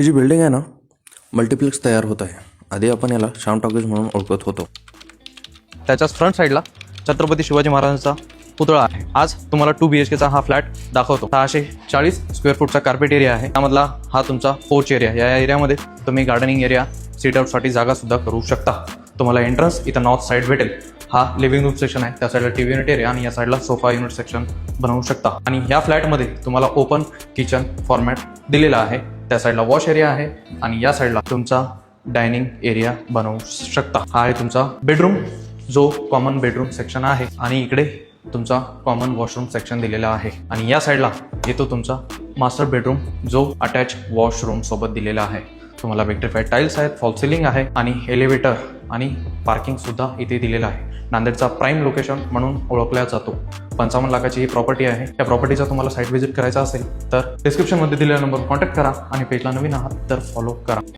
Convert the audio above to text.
ही जी building आहे ना, multiplex तयार होत आहे. आधी आपण याला श्याम टॉकीज म्हणून ओळखत होतो. त्याच्याच फ्रंट साईडला छत्रपती शिवाजी महाराजांचा पुतळा आहे. आज तुम्हाला 2 BHKचा हा फ्लॅट दाखवतो. 640 स्क्वेअर फूटचा कार्पेट एरिया आहे. त्यामधला हा तुमचा पोर्च एरिया. या एरियामध्ये तुम्ही गार्डनिंग एरिया, सीट आउटसाठी जागा सुद्धा करू शकता. तुम्हाला एंट्रन्स इथं नॉर्थ साईड भेटेल. हा लिव्हिंग रूम सेक्शन आहे. त्या साईडला टीव्ही युनिट एरिया आणि या साईडला सोफा युनिट सेक्शन बनवू शकता. आणि या फ्लॅटमध्ये तुम्हाला ओपन किचन फॉर्मॅट दिलेला आहे. त्या साईडला वॉश एरिया आहे आणि या साईडला तुमचा डायनिंग एरिया बनवू शकता. हा आहे तुमचा बेडरूम, जो कॉमन बेडरूम सेक्शन आहे आणि इकडे तुमचा कॉमन वॉशरूम सेक्शन दिलेला आहे. आणि या साईडला येतो तुमचा मास्टर बेडरूम, जो अटॅच वॉशरूम सोबत दिलेला आहे. तुम्हाला विक्ट्रिफाईड टाईल्स आहेत, फॉल सिलिंग आहे आणि एलिव्हेटर आणि पार्किंग सुद्धा इथे दिलेला आहे. नांदेडचा प्राईम लोकेशन म्हणून ओळखला जातो. 55 लाखाची ही प्रॉपर्टी आहे. या प्रॉपर्टीचा तुम्हाला साईट व्हिजिट करायचा असेल तर डिस्क्रिप्शनमध्ये दिलेल्या नंबरवर कॉन्टॅक्ट करा आणि पेजला नवीन आहात तर फॉलो करा.